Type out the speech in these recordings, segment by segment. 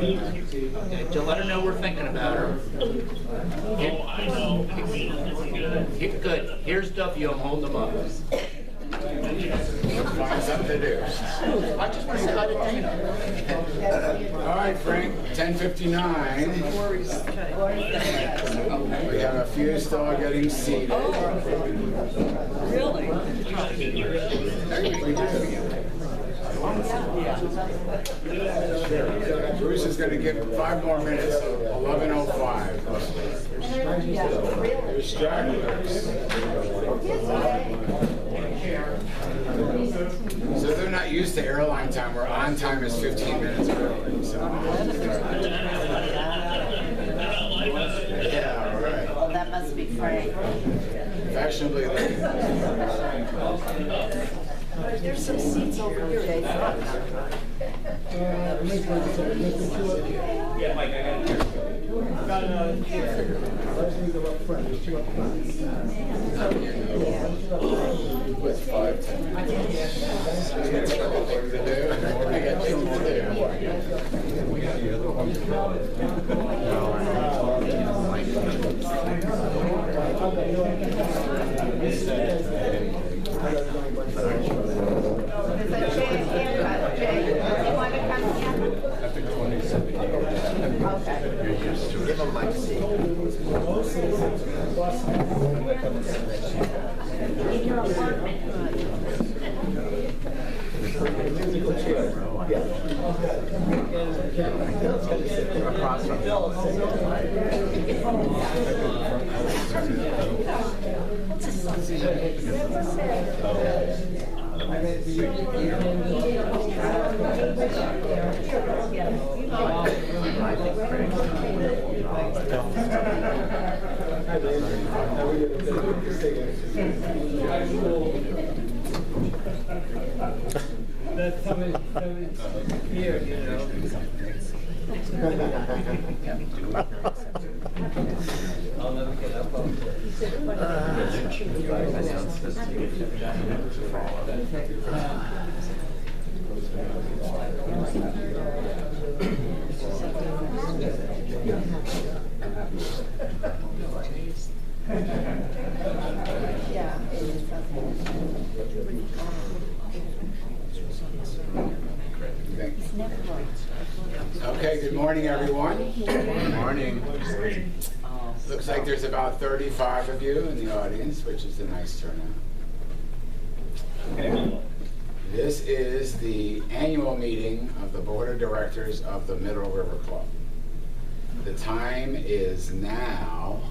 Okay, to let her know we're thinking about her. Oh, I know. Good. Here's W. I'm holding them up. Find something to do. I just want to say hi to Dana. All right, Frank, 10:59. We have a few still getting seated. Really? Bruce is going to give 5 more minutes, 11:05. There's stragglers. So they're not used to airline time, where on time is 15 minutes early. So. Yeah, right. Well, that must be Frank. Fashionably late. There's some seats over here, Dave. Yeah, Mike, I got it. With 5, 10 minutes. I got 2 things to do. Give him my seat. Across from That's coming here, you know. I'll never get up on Okay, good morning, everyone. Good morning. Looks like there's about 35 of you in the audience, which is a nice turnout. This is the annual meeting of the Board of Directors of the Middle River Club. The time is now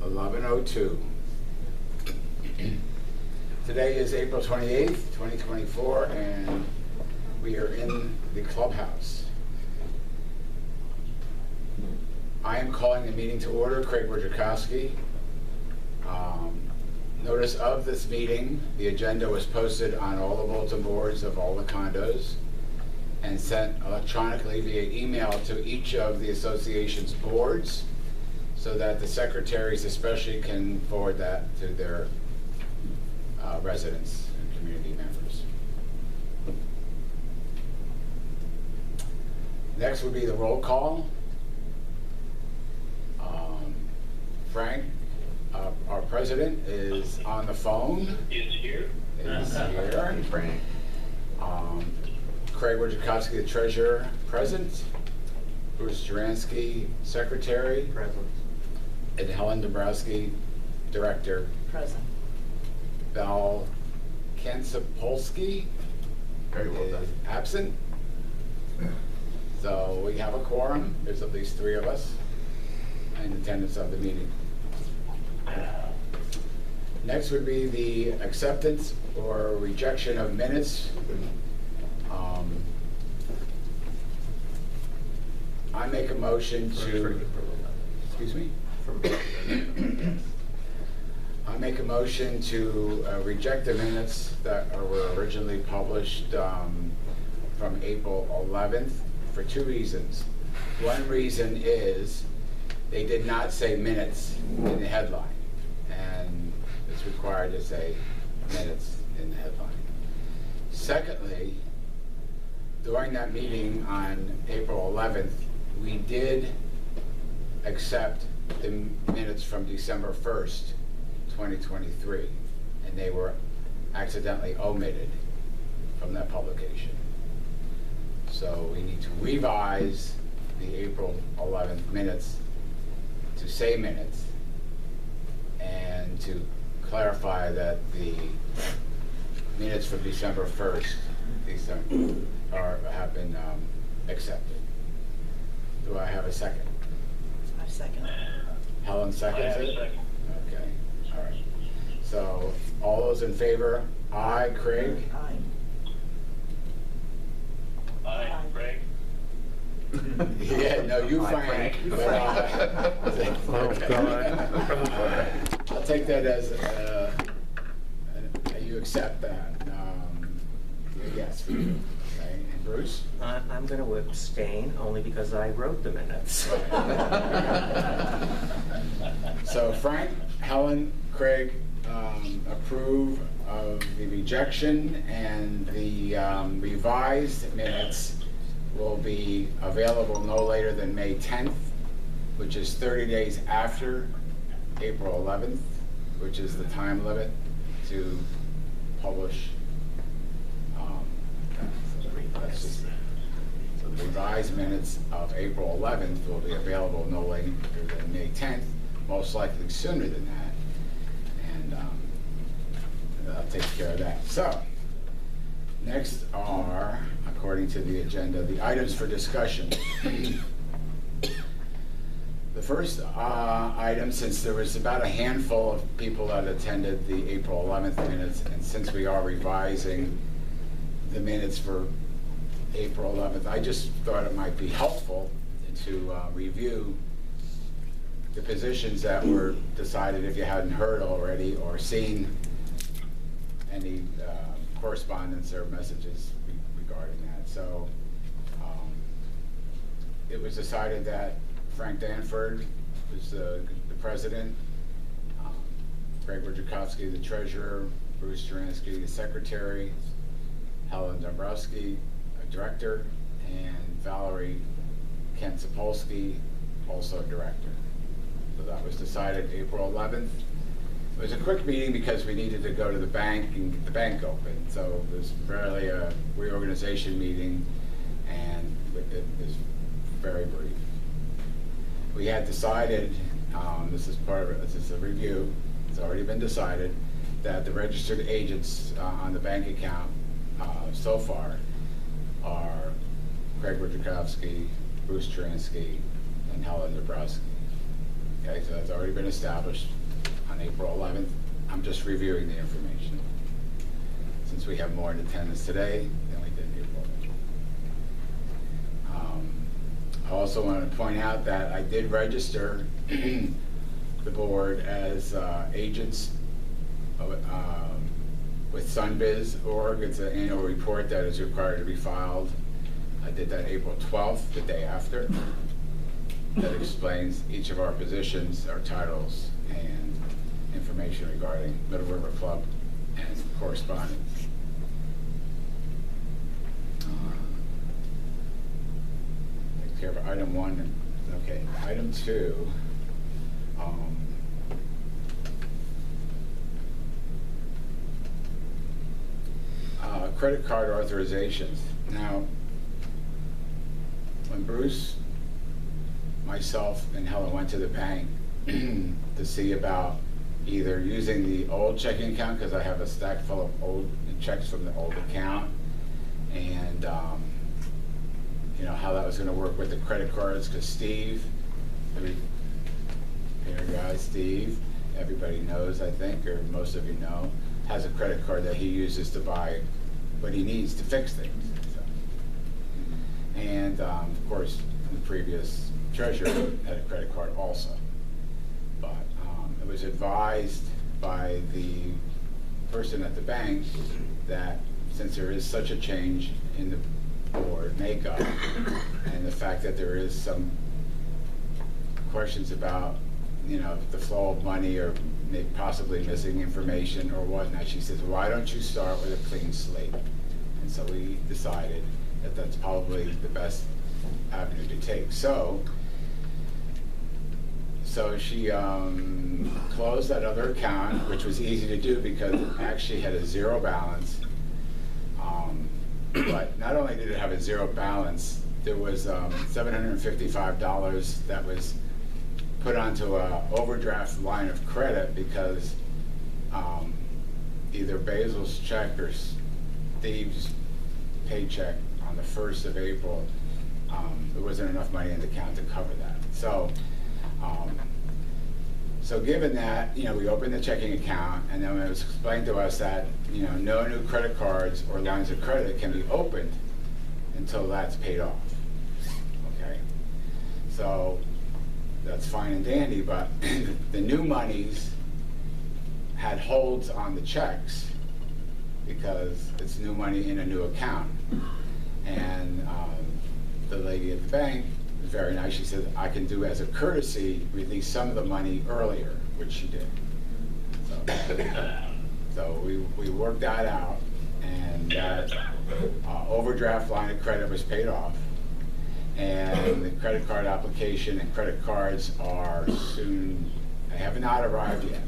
11:02. Today is April 28th, 2024, and we are in the clubhouse. I am calling the meeting to order. Craig Wojciechowski. Notice of this meeting, the agenda was posted on all the bulletin boards of all the condos and sent electronically via email to each of the association's boards so that the secretaries especially can forward that to their residents and community members. Next would be the roll call. Frank, our president, is on the phone. Is here. Frank. Craig Wojciechowski, the treasurer, present. Bruce Juransky, secretary. Present. And Helen Dombrowski, director. Present. Val Kansapolsky Very well done. is absent. So we have a quorum. There's at least 3 of us in attendance of the meeting. Next would be the acceptance or rejection of minutes. I make a motion to, excuse me? I make a motion to reject the minutes that were originally published from April 11th for 2 reasons. One reason is they did not say minutes in the headline, and it's required to say minutes in the headline. Secondly, during that meeting on April 11th, we did accept the minutes from December 1st, 2023, and they were accidentally omitted from that publication. So we need to revise the April 11th minutes to say minutes and to clarify that the minutes from December 1st have been accepted. Do I have a second? I second. Helen seconds it? Okay, all right. So all those in favor? Aye, Craig? Aye. Aye, Craig. Yeah, no, you Frank. Frank. But, Oh, God. all right. I'll take that as, you accept that. Yes, for you. Okay, and Bruce? I'm going to abstain only because I wrote the minutes. So Frank, Helen, Craig approve of the rejection, and the revised minutes will be available no later than May 10th, which is 30 days after April 11th, which is the time limit to publish. So the revised minutes of April 11th will be available no later than May 10th, most likely sooner than that. And that takes care of that. So, next are, according to the agenda, the items for discussion. The first item, since there was about a handful of people that attended the April 11th minutes, and since we are revising the minutes for April 11th, I just thought it might be helpful to review the positions that were decided, if you hadn't heard already or seen any correspondence or messages regarding that. So it was decided that Frank Danford was the president, Greg Wojciechowski the treasurer, Bruce Juransky the secretary, Helen Dombrowski a director, and Valerie Kent-Sapolsky also director. So that was decided April 11th. It was a quick meeting because we needed to go to the bank and get the bank open. So it was really a reorganization meeting, and it was very brief. We had decided, this is part of it, this is a review, it's already been decided, that the registered agents on the bank account so far are Greg Wojciechowski, Bruce Juransky, and Helen Dombrowski. Okay, so that's already been established on April 11th. I'm just reviewing the information, since we have more in attendance today than we did April 11th. I also want to point out that I did register the board as agents with SunBiz.org. It's an annual report that is required to be filed. I did that April 12th, the day after. That explains each of our positions, our titles, and information regarding Middle River Club and correspondence. Take care of item 1. Okay, item 2. Credit card authorizations. Now, when Bruce, myself, and Helen went to the bank to see about either using the old checking account, because I have a stack full of old checks from the old account, and you know, how that was going to work with the credit cards, because Steve, Steve, everybody knows, I think, or most of you know, has a credit card that he uses to buy what he needs to fix things. So. And of course, the previous treasurer had a credit card also. But it was advised by the person at the bank that since there is such a change in the board makeup, and the fact that there is some questions about, you know, the flow of money or maybe possibly missing information or whatnot, she says, why don't you start with a clean slate? And so we decided that that's probably the best avenue to take. So she closed that other account, which was easy to do because it actually had a zero balance. But not only did it have a zero balance, there was $755 that was put onto a overdraft line of credit because either Basil's check or Steve's paycheck on the 1st of April, there wasn't enough money in the account to cover that. So given that, we opened the checking account, and then it was explained to us that, no new credit cards or lines of credit can be opened until that's paid off. Okay? So that's fine and dandy, but the new monies had holds on the checks because it's new money in a new account. And the lady at the bank was very nice. She said, I can do as a courtesy, release some of the money earlier, which she did. So we worked that out, and that overdraft line of credit was paid off. And the credit card application and credit cards are soon, they have not arrived yet,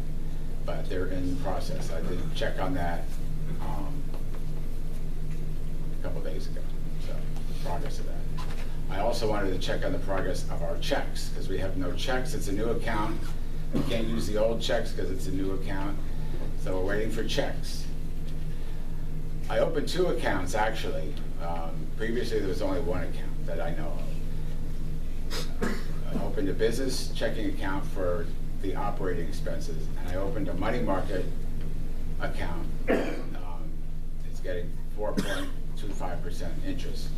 but they're in process. I did check on that a couple days ago, so progress of that. I also wanted to check on the progress of our checks, because we have no checks. It's a new account. We can't use the old checks because it's a new account, so we're waiting for checks. I opened 2 accounts, actually. Previously, there was only 1 account that I know of. I opened a business checking account for the operating expenses, and I opened a money market account. It's getting 4.25% interest.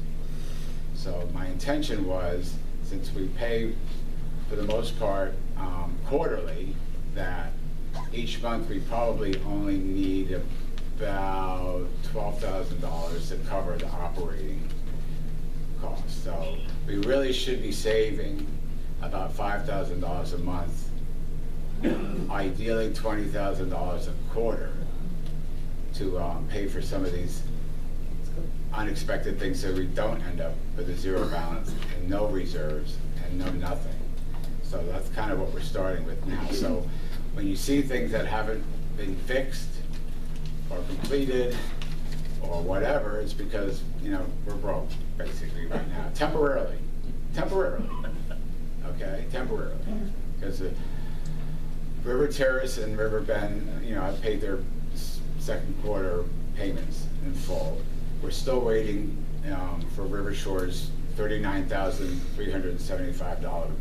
So my intention was, since we pay for the most part quarterly, that each month we probably only need about $12,000 to cover the operating costs. So we really should be saving about $5,000 a month, ideally $20,000 a quarter, to pay for some of these unexpected things, so we don't end up with a zero balance and no reserves and no nothing. So that's kind of what we're starting with now. So when you see things that haven't been fixed or completed or whatever, it's because, we're broke, basically, right now. Temporarily, okay, temporarily. Because River Terrace and River Bend, I paid their second quarter payments in full. We're still waiting for River Shore's $39,375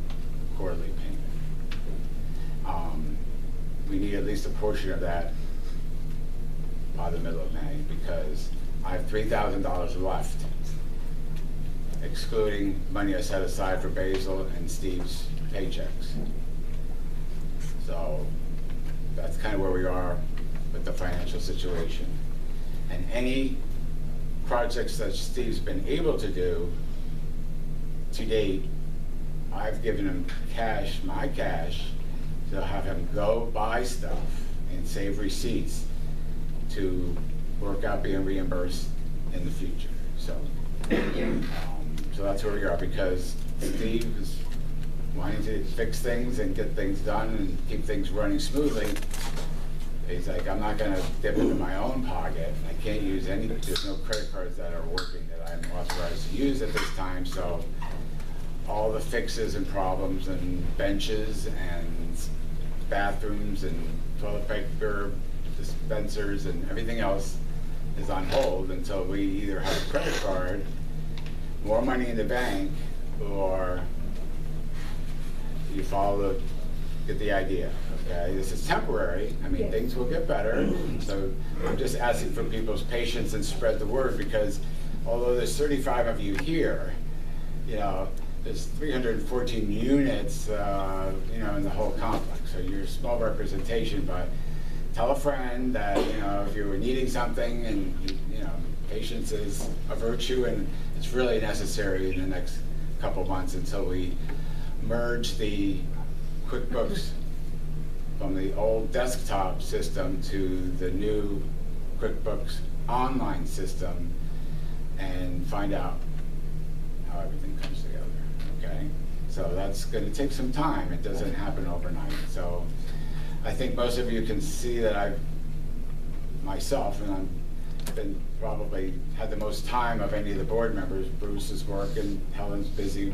quarterly payment. We need at least a portion of that by the middle of May, because I have $3,000 left, excluding money I set aside for Basil and Steve's paychecks. So that's kind of where we are with the financial situation. And any projects that Steve's been able to do to date, I've given him cash, my cash, to have him go buy stuff and save receipts to work out being reimbursed in the future. So, so that's where we are, because Steve is wanting to fix things and get things done and keep things running smoothly. He's like, I'm not gonna dip into my own pocket. I can't use there's no credit cards that are working that I'm authorized to use at this time, so all the fixes and problems and benches and bathrooms and toilet paper dispensers and everything else is on hold until we either have a credit card, more money in the bank, or you get the idea. Okay, this is temporary. I mean, things will get better. So I'm just asking for people's patience and spread the word, because although there's 35 of you here, there's 314 units, in the whole complex. So you're a small representation, but tell a friend that, if you were needing something, and patience is a virtue, and it's really necessary in the next couple months until we merge the QuickBooks from the old desktop system to the new QuickBooks online system, and find out how everything comes together, okay? So that's gonna take some time. It doesn't happen overnight. So I think most of you can see that I've, myself, and I've been probably had the most time of any of the board members. Bruce is working, Helen's busy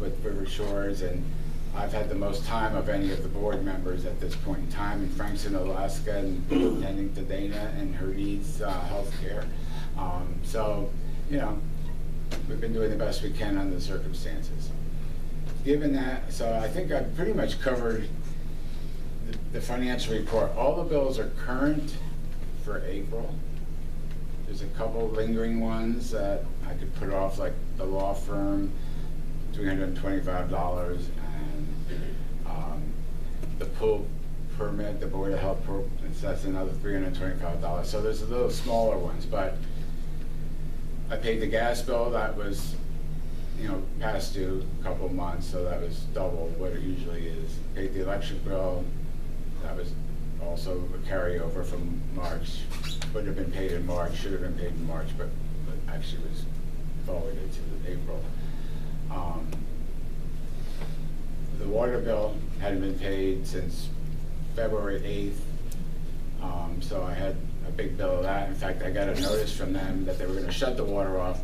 with River Shores, and I've had the most time of any of the board members at this point in time, and Frank's in Alaska and attending to Dana and her needs, healthcare. So, you know, we've been doing the best we can under the circumstances. Given that, so I think I've pretty much covered the financial report. All the bills are current for April. There's a couple lingering ones that I could put off, like the law firm, $325, and the pool permit, the Board of Health, that's another $325. So there's a little smaller ones, but I paid the gas bill. That was, you know, past due a couple months, so that was double what it usually is. Paid the electric bill. That was also a carryover from March. Would have been paid in March, should have been paid in March, but actually was forwarded to April. The water bill hadn't been paid since February 8th, so I had a big bill of that. In fact, I got a notice from them that they were going to shut the water off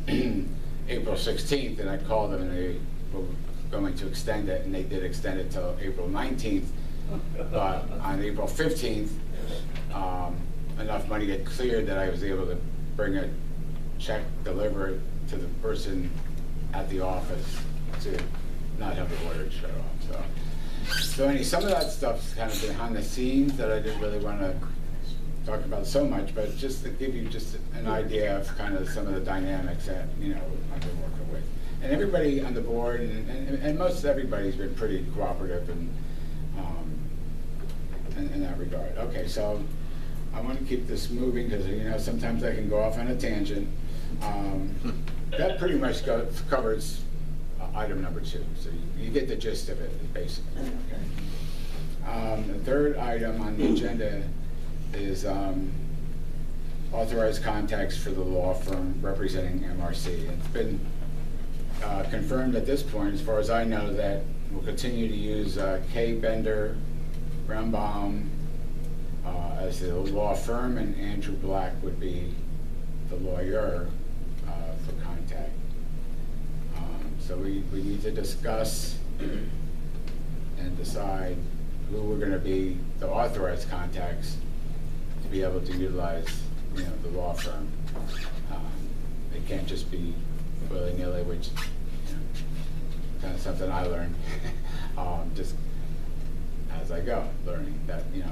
April 16th, and I called them and they were going to extend it, and they did extend it till April 19th. But on April 15th, enough money had cleared that I was able to bring a check, deliver it to the person at the office to not have the water shut off. So some of that stuff's kind of behind the scenes that I didn't really want to talk about so much, but just to give you just an idea of kind of some of the dynamics that, you know, I've been working with. And everybody on the board, and most everybody's been pretty cooperative and in that regard. Okay, so I want to keep this moving because, you know, sometimes I can go off on a tangent. That pretty much covers item number 2, so you get the gist of it, basically. Okay. The third item on the agenda is authorized contacts for the law firm representing MRC. It's been confirmed at this point, as far as I know, that we'll continue to use Kay Bender Brownbaum as the law firm, and Andrew Black would be the lawyer for contact. So we need to discuss and decide who we're going to be the authorized contacts to be able to utilize, you know, the law firm. It can't just be willy-nilly, which, you know, kind of something I learned just as I go, learning that, you know,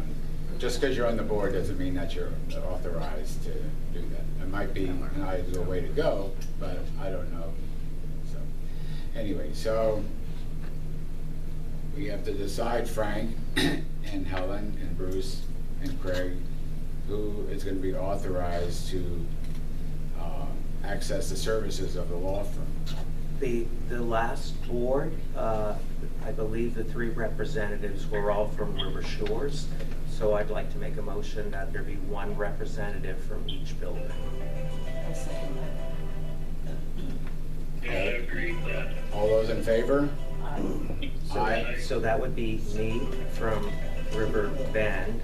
just because you're on the board doesn't mean that you're authorized to do that. It might be an ideal way to go, but I don't know. So anyway, so we have to decide, Frank and Helen and Bruce and Craig, who is going to be authorized to access the services of the law firm. The last board, I believe the 3 representatives were all from River Shores, so I'd like to make a motion that there be 1 representative from each building. I second that. Yeah, I agree with that. All those in favor? Aye. So that would be me from River Bend,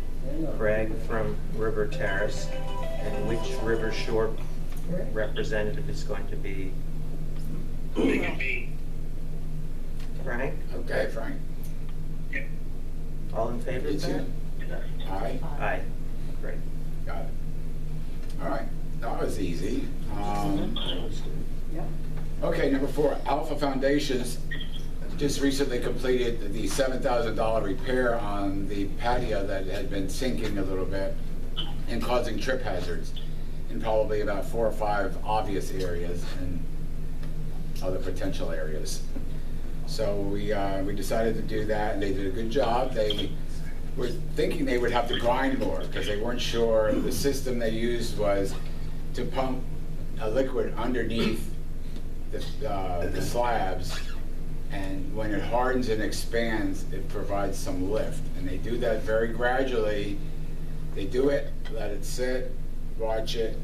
Craig from River Terrace, and which River Shore representative is going to be? It could be, Frank? Okay, Frank. yeah. All in favor of It's that? you. Aye. Aye. Great. Got it. All right, that was easy. Okay, number 4, Alpha Foundations just recently completed the $7,000 repair on the patio that had been sinking a little bit and causing trip hazards in probably about 4 or 5 obvious areas and other potential areas. So we decided to do that, and they did a good job. They were thinking they would have to grind more because they weren't sure. The system they used was to pump a liquid underneath the slabs, and when it hardens and expands, it provides some lift. And they do that very gradually. They do it, let it sit, watch it,